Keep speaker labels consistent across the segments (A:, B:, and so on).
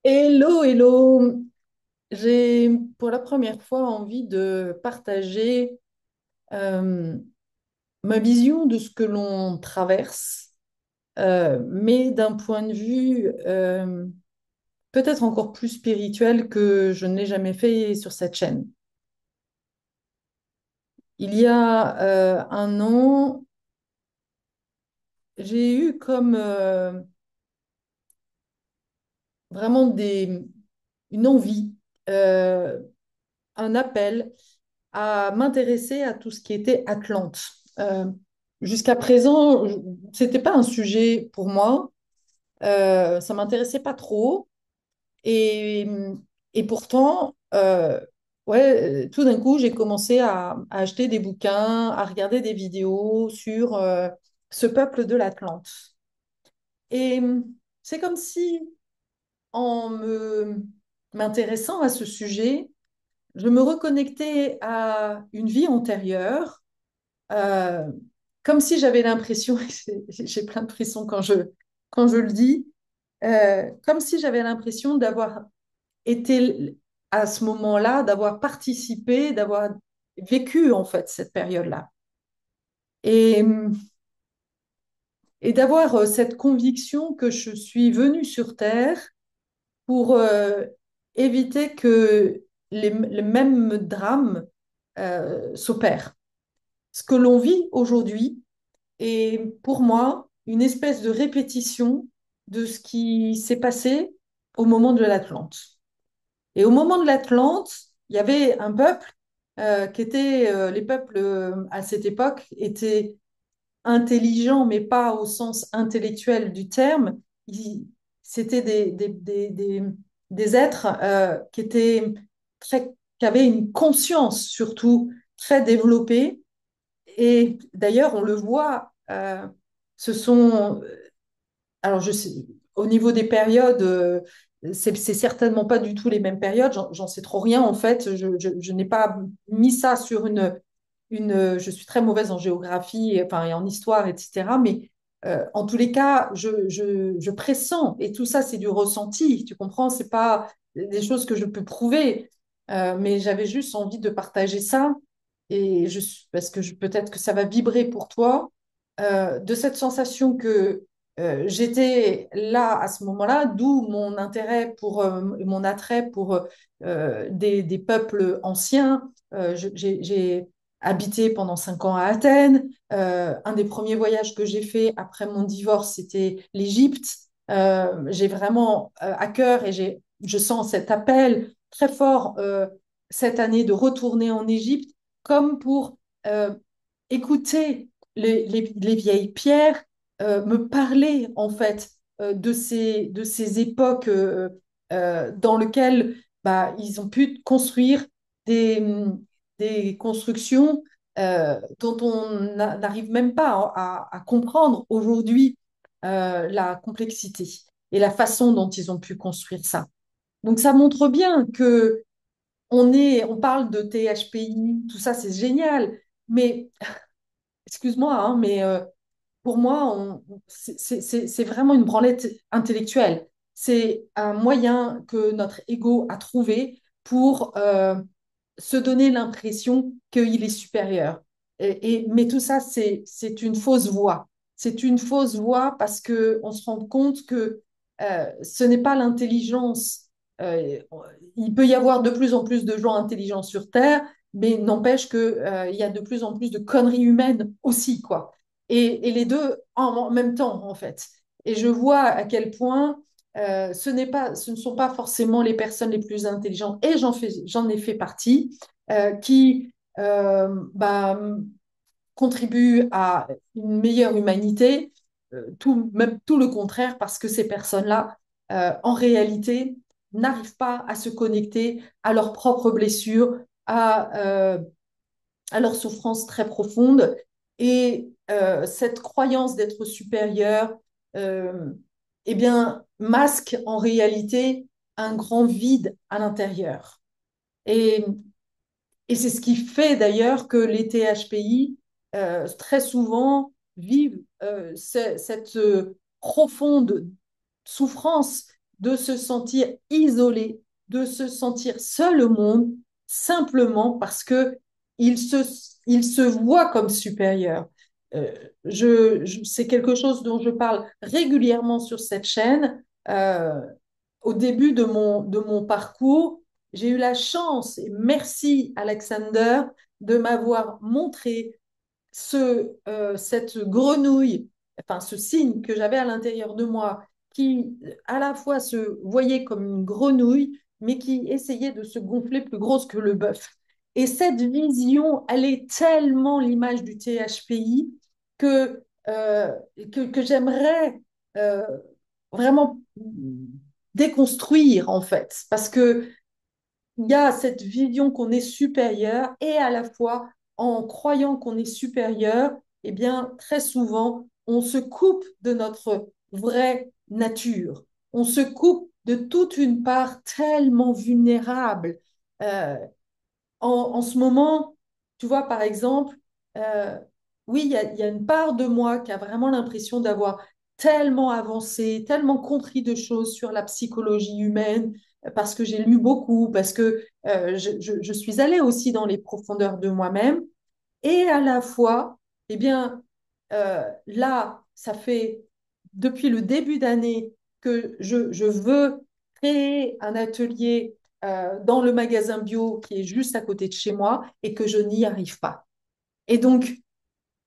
A: Hello, hello. J'ai pour la première fois envie de partager euh, ma vision de ce que l'on traverse, mais d'un point de vue peut-être encore plus spirituel que je n'ai jamais fait sur cette chaîne. Il y a un an, j'ai eu comme vraiment une envie, euh, un appel à m'intéresser à tout ce qui était Atlante. Euh, Jusqu'à présent, c'était pas un sujet pour moi. Ça m'intéressait pas trop. Et, et pourtant, ouais, tout d'un coup, j'ai commencé à acheter des bouquins, à regarder des vidéos sur ce peuple de l'Atlante. Et c'est comme si, en m'intéressant à ce sujet, je me reconnectais à une vie antérieure, euh, comme si j'avais l'impression, j'ai plein de frissons quand je le dis, comme si j'avais l'impression d'avoir été à ce moment-là, d'avoir participé, d'avoir vécu en fait cette période-là. Et, et d'avoir cette conviction que je suis venue sur Terre pour éviter que les mêmes drames s'opèrent. Ce que l'on vit aujourd'hui est pour moi une espèce de répétition de ce qui s'est passé au moment de l'Atlante. Et au moment de l'Atlante, il y avait un peuple qui était, les peuples à cette époque étaient intelligents, mais pas au sens intellectuel du terme. C'était des êtres qui étaient qui avaient une conscience surtout très développée. Et d'ailleurs, on le voit, ce sont alors, je sais, au niveau des périodes, c'est certainement pas du tout les mêmes périodes. J'en sais trop rien en fait. Je n'ai pas mis ça sur je suis très mauvaise en géographie, enfin, et en histoire, etc. Mais en tous les cas, je pressens. Et tout ça, c'est du ressenti. Tu comprends? C'est pas des choses que je peux prouver. Mais j'avais juste envie de partager ça. Parce que peut-être que ça va vibrer pour toi, de cette sensation que j'étais là à ce moment-là, d'où mon intérêt pour mon attrait pour des peuples anciens. J'ai habité pendant 5 ans à Athènes. Un des premiers voyages que j'ai fait après mon divorce, c'était l'Égypte. J'ai vraiment à cœur et je sens cet appel très fort cette année de retourner en Égypte comme pour écouter les vieilles pierres me parler en fait de ces époques dans lesquelles bah, ils ont pu construire des, des constructions dont on n'arrive même pas à comprendre aujourd'hui la complexité et la façon dont ils ont pu construire ça. Donc ça montre bien que on parle de THPI, tout ça c'est génial, mais excuse-moi, hein, mais pour moi, c'est vraiment une branlette intellectuelle. C'est un moyen que notre ego a trouvé pour se donner l'impression qu'il est supérieur. Mais tout ça, c'est une fausse voie. C'est une fausse voie parce qu'on se rend compte que ce n'est pas l'intelligence. Euh, il peut y avoir de plus en plus de gens intelligents sur Terre, mais n'empêche qu'il y a de plus en plus de conneries humaines aussi, quoi. Et les deux en même temps, en fait. Et je vois à quel point ce ne sont pas forcément les personnes les plus intelligentes, et j'en ai fait partie, qui bah, contribuent à une meilleure humanité, même tout le contraire, parce que ces personnes-là, en réalité, n'arrivent pas à se connecter à leurs propres blessures, à leurs souffrances très profondes. Et cette croyance d'être supérieur, euh, eh bien, masque en réalité un grand vide à l'intérieur. Et, et c'est ce qui fait d'ailleurs que les THPI, très souvent, vivent cette profonde souffrance de se sentir isolé, de se sentir seul au monde, simplement parce que il se, il se voit comme supérieur. Euh, c'est quelque chose dont je parle régulièrement sur cette chaîne. Au début de mon parcours, j'ai eu la chance, et merci Alexander, de m'avoir montré cette grenouille, enfin ce signe que j'avais à l'intérieur de moi, qui à la fois se voyait comme une grenouille, mais qui essayait de se gonfler plus grosse que le bœuf. Et cette vision, elle est tellement l'image du THPI que, que j'aimerais euh, vraiment déconstruire, en fait, parce que il y a cette vision qu'on est supérieur et à la fois, en croyant qu'on est supérieur, eh bien, très souvent, on se coupe de notre vraie nature. On se coupe de toute une part tellement vulnérable. Euh, en ce moment, tu vois, par exemple, euh, oui, il y a une part de moi qui a vraiment l'impression d'avoir tellement avancé, tellement compris de choses sur la psychologie humaine, parce que j'ai lu beaucoup, parce que je suis allée aussi dans les profondeurs de moi-même. Et à la fois, eh bien, là, ça fait depuis le début d'année que je veux créer un atelier dans le magasin bio qui est juste à côté de chez moi et que je n'y arrive pas. Et donc,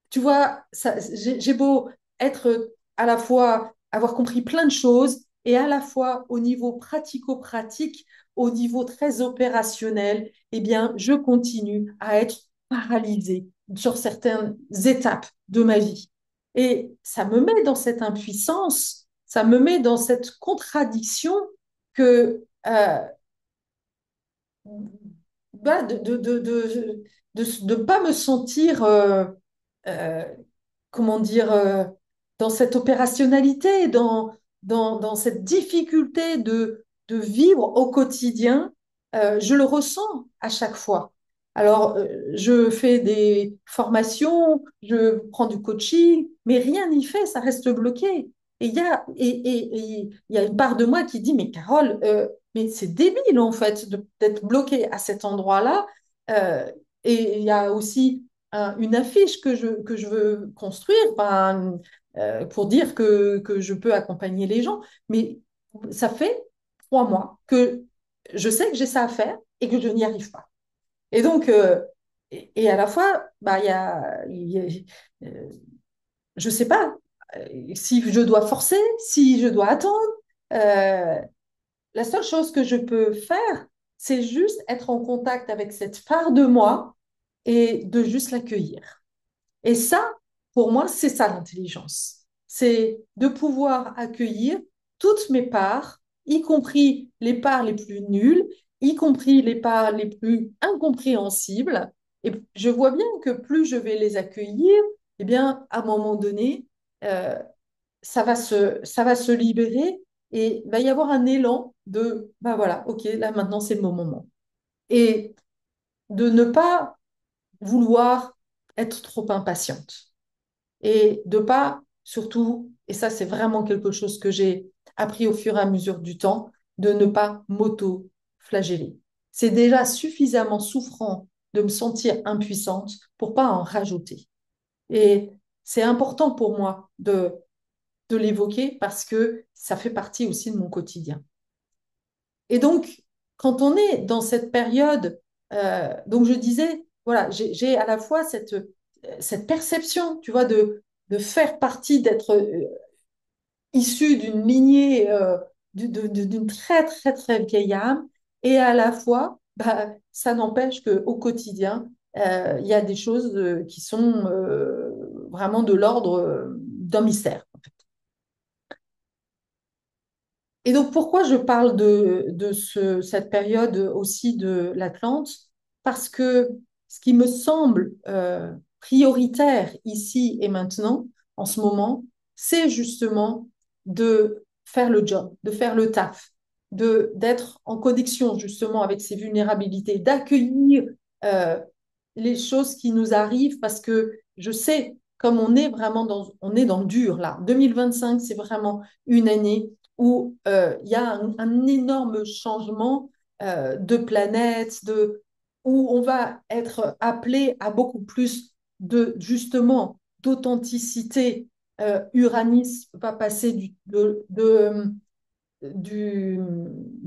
A: tu vois, j'ai beau être à la fois, avoir compris plein de choses et à la fois au niveau pratico-pratique, au niveau très opérationnel, eh bien, je continue à être paralysée sur certaines étapes de ma vie. Et ça me met dans cette impuissance, ça me met dans cette contradiction que bah, de pas me sentir euh, comment dire, dans cette opérationnalité, dans cette difficulté de vivre au quotidien, je le ressens à chaque fois. Alors, je fais des formations, je prends du coaching, mais rien n'y fait, ça reste bloqué. Et il y a une part de moi qui dit, mais Carole, mais c'est débile en fait d'être bloqué à cet endroit-là. Euh, et il y a aussi une affiche que je veux construire ben, pour dire que je peux accompagner les gens. Mais ça fait 3 mois que je sais que j'ai ça à faire et que je n'y arrive pas. Et donc, et à la fois, bah, euh, je ne sais pas si je dois forcer, si je dois attendre. Euh, la seule chose que je peux faire, c'est juste être en contact avec cette part de moi et de juste l'accueillir. Et ça, pour moi, c'est ça l'intelligence. C'est de pouvoir accueillir toutes mes parts, y compris les parts les plus nulles, y compris les parts les plus incompréhensibles. Et je vois bien que plus je vais les accueillir, eh bien, à un moment donné, euh, ça va se libérer et il va y avoir un élan de, bah voilà, ok, là maintenant c'est le bon moment. Et de ne pas vouloir être trop impatiente et de pas, surtout, et ça c'est vraiment quelque chose que j'ai appris au fur et à mesure du temps, de ne pas m'auto-flageller. C'est déjà suffisamment souffrant de me sentir impuissante pour pas en rajouter. Et c'est important pour moi de l'évoquer parce que ça fait partie aussi de mon quotidien. Et donc, quand on est dans cette période, donc je disais, voilà, j'ai à la fois cette perception, tu vois, de faire partie, d'être issu d'une lignée, d'une très, très, très vieille âme, et à la fois, bah, ça n'empêche qu'au quotidien, il y a des choses qui sont vraiment de l'ordre d'un mystère. Et donc, pourquoi je parle cette période aussi de l'Atlante? Parce que ce qui me semble prioritaire ici et maintenant, en ce moment, c'est justement de faire le job, de faire le taf, d'être en connexion justement avec ces vulnérabilités, d'accueillir euh, les choses qui nous arrivent parce que je sais, comme on est vraiment on est dans le dur là. 2025, c'est vraiment une année où il y a un énorme changement de planète, où on va être appelé à beaucoup plus de, justement, d'authenticité. Uranus va passer du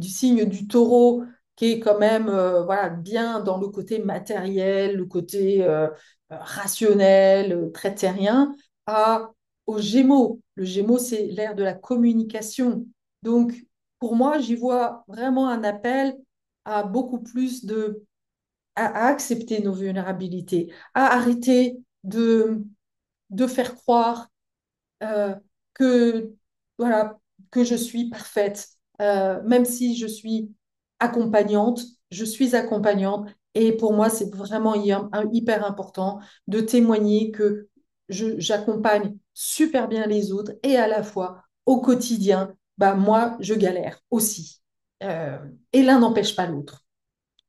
A: signe du taureau, qui est quand même voilà, bien dans le côté matériel, le côté rationnel, très terrien, à, au Gémeaux. Le Gémeaux, c'est l'ère de la communication. Donc, pour moi, j'y vois vraiment un appel à beaucoup plus à accepter nos vulnérabilités, à arrêter de faire croire euh, que, voilà, que je suis parfaite. Même si je suis accompagnante. Et pour moi, c'est vraiment hyper important de témoigner que j'accompagne super bien les autres et à la fois au quotidien, bah, moi, je galère aussi. Euh, et l'un n'empêche pas l'autre.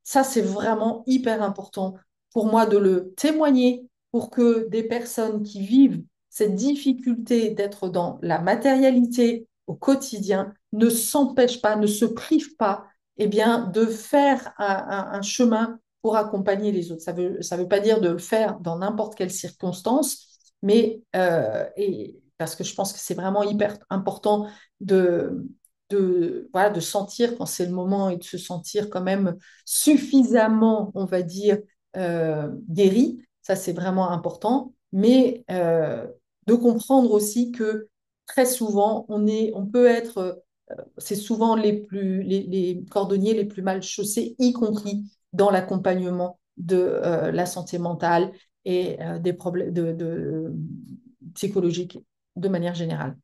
A: Ça, c'est vraiment hyper important pour moi de le témoigner pour que des personnes qui vivent cette difficulté d'être dans la matérialité au quotidien ne s'empêchent pas, ne se privent pas, eh bien, de faire un chemin pour accompagner les autres. Ça veut pas dire de le faire dans n'importe quelle circonstance, mais parce que je pense que c'est vraiment hyper important de, voilà, de sentir quand c'est le moment et de se sentir quand même suffisamment, on va dire, guéri. Ça, c'est vraiment important. Mais de comprendre aussi que très souvent, on peut être, c'est souvent les cordonniers les plus mal chaussés, y compris dans l'accompagnement de la santé mentale et des problèmes psychologiques de manière générale.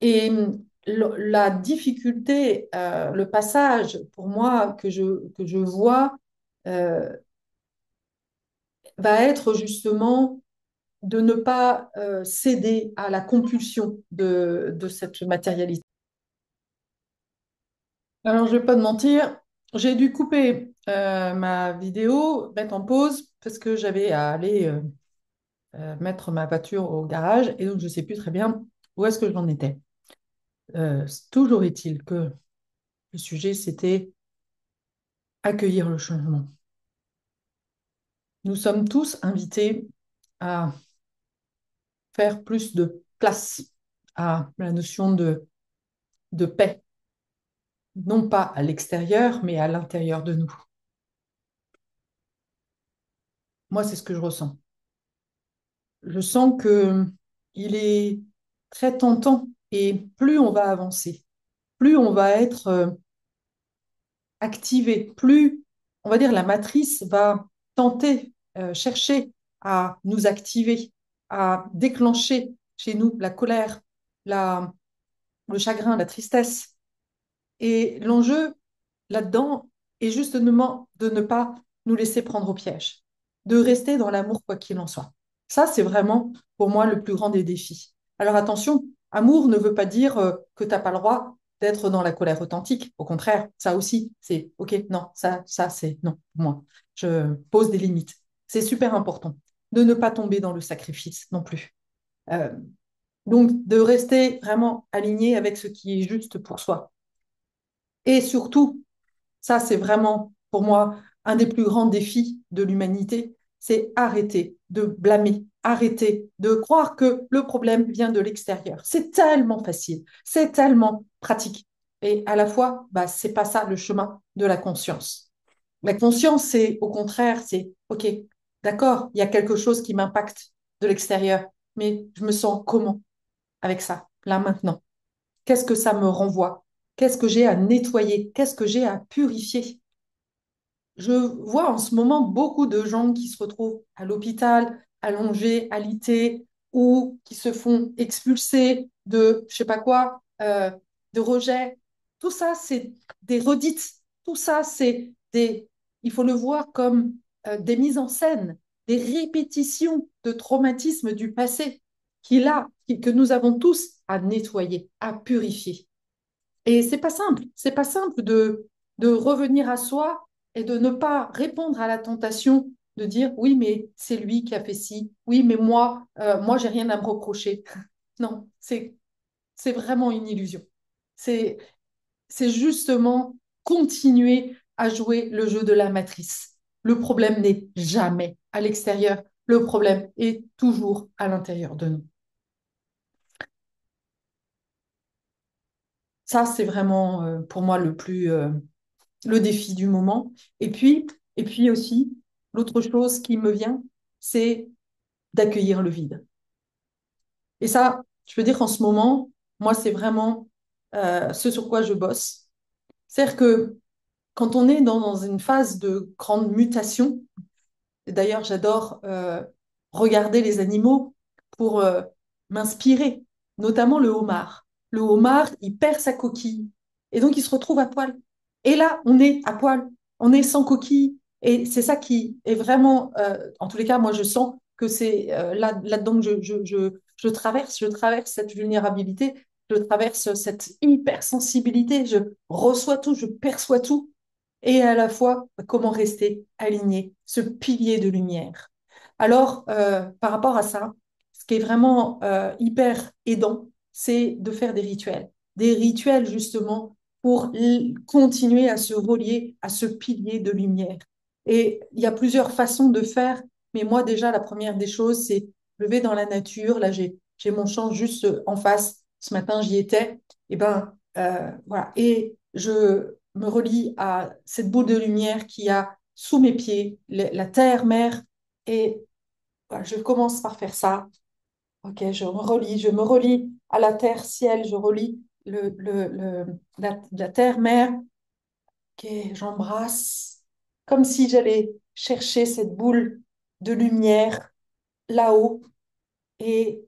A: Et la difficulté, le passage pour moi que je vois euh, va être justement de ne pas céder à la compulsion de cette matérialité. Alors, je vais pas te mentir, j'ai dû couper ma vidéo, mettre en pause, parce que j'avais à aller mettre ma voiture au garage, et donc je ne sais plus très bien où est-ce que j'en étais. Toujours est-il que le sujet, c'était accueillir le changement. Nous sommes tous invités à faire plus de place à la notion de paix, non pas à l'extérieur, mais à l'intérieur de nous. Moi, c'est ce que je ressens. Je sens que il est très tentant et plus on va avancer, plus on va être activé, plus, on va dire, la matrice va tenter, chercher à nous activer, à déclencher chez nous la colère, la, le chagrin, la tristesse. Et l'enjeu là-dedans est justement de ne pas nous laisser prendre au piège, de rester dans l'amour quoi qu'il en soit. Ça, c'est vraiment pour moi le plus grand des défis. Alors attention, amour ne veut pas dire que tu n'as pas le droit d'être dans la colère authentique. Au contraire, ça aussi, c'est OK, non, ça c'est non, pour moi. Je pose des limites. C'est super important de ne pas tomber dans le sacrifice non plus. Euh, donc, de rester vraiment aligné avec ce qui est juste pour soi. Et surtout, ça, c'est vraiment, pour moi, un des plus grands défis de l'humanité, c'est arrêter de blâmer, arrêter de croire que le problème vient de l'extérieur. C'est tellement facile, c'est tellement pratique. Et à la fois, bah, c'est pas ça le chemin de la conscience. La conscience, c'est au contraire, c'est OK, d'accord, il y a quelque chose qui m'impacte de l'extérieur, mais je me sens comment avec ça, là maintenant? Qu'est-ce que ça me renvoie? Qu'est-ce que j'ai à nettoyer? Qu'est-ce que j'ai à purifier? Je vois en ce moment beaucoup de gens qui se retrouvent à l'hôpital, allongés, alités, ou qui se font expulser de, je sais pas quoi, de rejet. Tout ça, c'est des redites. Tout ça, il faut le voir comme des mises en scène, des répétitions de traumatismes du passé que nous avons tous à nettoyer, à purifier. Et c'est pas simple de revenir à soi et de ne pas répondre à la tentation de dire oui, mais c'est lui qui a fait ci, oui, mais moi, j'ai rien à me reprocher. Non, c'est vraiment une illusion. C'est, c'est justement continuer à jouer le jeu de la matrice. Le problème n'est jamais à l'extérieur, le problème est toujours à l'intérieur de nous. Ça, c'est vraiment pour moi le défi du moment. Et puis aussi, l'autre chose qui me vient, c'est d'accueillir le vide. Et ça, je veux dire qu'en ce moment, moi, c'est vraiment ce sur quoi je bosse. C'est-à-dire que quand on est dans une phase de grande mutation, et d'ailleurs, j'adore regarder les animaux pour m'inspirer, notamment le homard. Le homard, il perd sa coquille et donc il se retrouve à poil. Et là, on est à poil, on est sans coquille. Et c'est ça qui est vraiment, en tous les cas, moi je sens que c'est là-dedans que je traverse cette vulnérabilité, je traverse cette hypersensibilité, je reçois tout, je perçois tout et à la fois comment rester aligné, ce pilier de lumière. Alors, par rapport à ça, ce qui est vraiment hyper aidant, c'est de faire des rituels justement pour continuer à se relier à ce pilier de lumière. Et il y a plusieurs façons de faire, mais moi déjà, la première des choses, c'est lever dans la nature. Là, j'ai mon champ juste en face. Ce matin, j'y étais. Et ben, voilà. Et je me relie à cette boule de lumière qui a sous mes pieds la terre, mer. Et voilà, je commence par faire ça. Ok, je me relie à la terre, ciel, je relie la terre, mer. Ok, j'embrasse comme si j'allais chercher cette boule de lumière là-haut et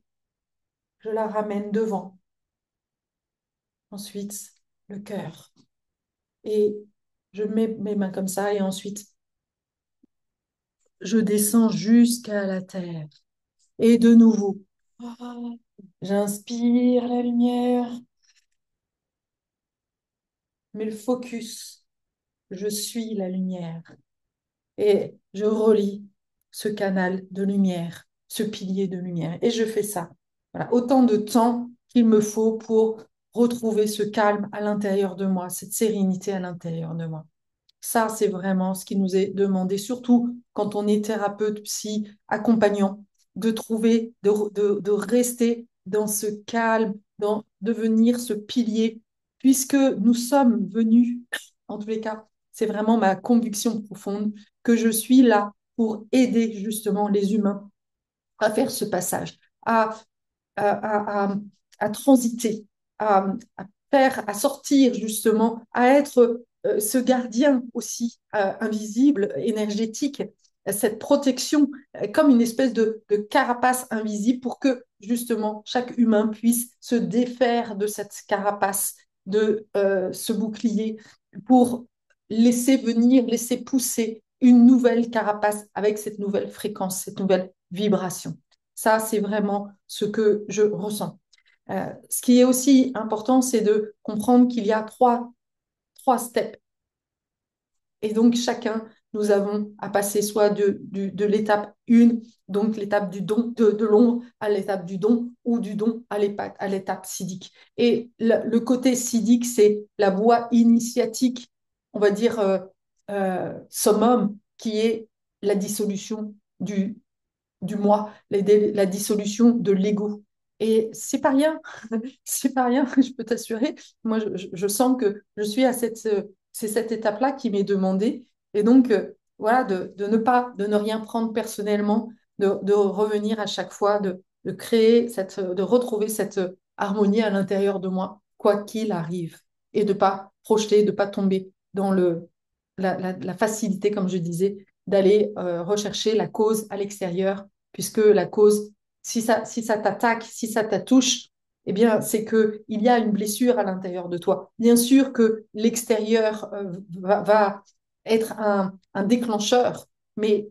A: je la ramène devant. Ensuite, le cœur. Et je mets mes mains comme ça et ensuite je descends jusqu'à la terre. Et de nouveau, j'inspire la lumière, mais le focus, je suis la lumière. Et je relie ce canal de lumière, ce pilier de lumière. Et je fais ça. Voilà, autant de temps qu'il me faut pour retrouver ce calme à l'intérieur de moi, cette sérénité à l'intérieur de moi. Ça, c'est vraiment ce qui nous est demandé, surtout quand on est thérapeute, psy, accompagnant, de trouver, de rester dans ce calme, dans devenir ce pilier, puisque nous sommes venus, en tous les cas, c'est vraiment ma conviction profonde, que je suis là pour aider justement les humains à faire ce passage, à à, à, à transiter, à faire, à sortir justement, à être ce gardien aussi invisible, énergétique, cette protection comme une espèce de carapace invisible pour que justement chaque humain puisse se défaire de cette carapace, de ce bouclier, pour laisser venir, laisser pousser une nouvelle carapace avec cette nouvelle fréquence, cette nouvelle vibration. Ça, c'est vraiment ce que je ressens. Ce qui est aussi important, c'est de comprendre qu'il y a trois steps. Et donc, chacun, nous avons à passer soit de l'étape 1, donc l'étape du don, de l'ombre, à l'étape du don, ou du don à l'étape siddhique. Et le côté siddhique, c'est la voie initiatique, on va dire, summum, qui est la dissolution du moi, la dissolution de l'ego. Et c'est pas rien, c'est pas rien, je peux t'assurer. Moi, je sens que je suis à c'est cette étape-là qui m'est demandée. Et donc, voilà, de ne rien prendre personnellement, de revenir à chaque fois, de créer de retrouver cette harmonie à l'intérieur de moi, quoi qu'il arrive. Et de pas projeter, de pas tomber dans la facilité, comme je disais, d'aller rechercher la cause à l'extérieur, puisque la cause, si ça t'attaque, si ça touche, eh bien, c'est qu'il y a une blessure à l'intérieur de toi. Bien sûr que l'extérieur va être un déclencheur, mais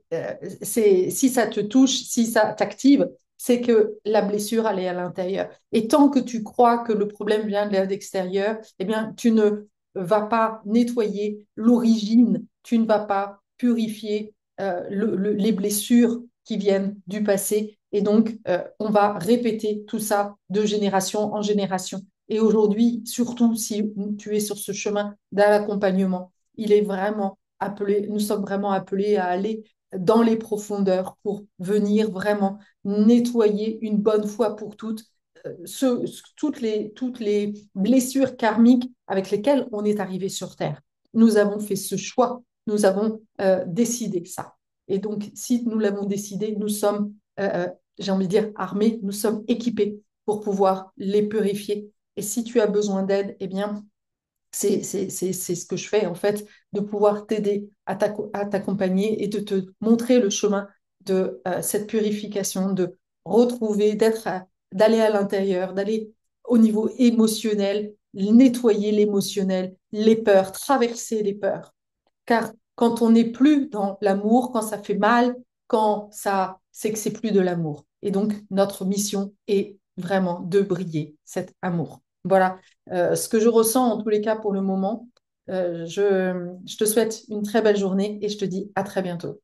A: si ça te touche, si ça t'active, c'est que la blessure, elle est à l'intérieur. Et tant que tu crois que le problème vient de l'extérieur, eh bien, tu ne vas pas nettoyer l'origine, tu ne vas pas purifier les blessures qui viennent du passé. Et donc, on va répéter tout ça de génération en génération. Et aujourd'hui, surtout si tu es sur ce chemin d'accompagnement, il est vraiment appelé, nous sommes vraiment appelés à aller dans les profondeurs pour venir vraiment nettoyer une bonne fois pour toutes toutes les blessures karmiques avec lesquelles on est arrivé sur Terre. Nous avons fait ce choix, nous avons décidé ça. Et donc, si nous l'avons décidé, nous sommes, j'ai envie de dire, armés, nous sommes équipés pour pouvoir les purifier. Et si tu as besoin d'aide, eh bien, c'est ce que je fais, en fait, de pouvoir t'aider à t'accompagner et de te montrer le chemin de cette purification, de retrouver, d'aller à l'intérieur, d'aller au niveau émotionnel, nettoyer l'émotionnel, les peurs, traverser les peurs. Car quand on n'est plus dans l'amour, quand ça fait mal, quand ça, c'est que c'est plus de l'amour. Et donc, notre mission est vraiment de briller cet amour. Voilà ce que je ressens en tous les cas pour le moment. Je te souhaite une très belle journée et je te dis à très bientôt.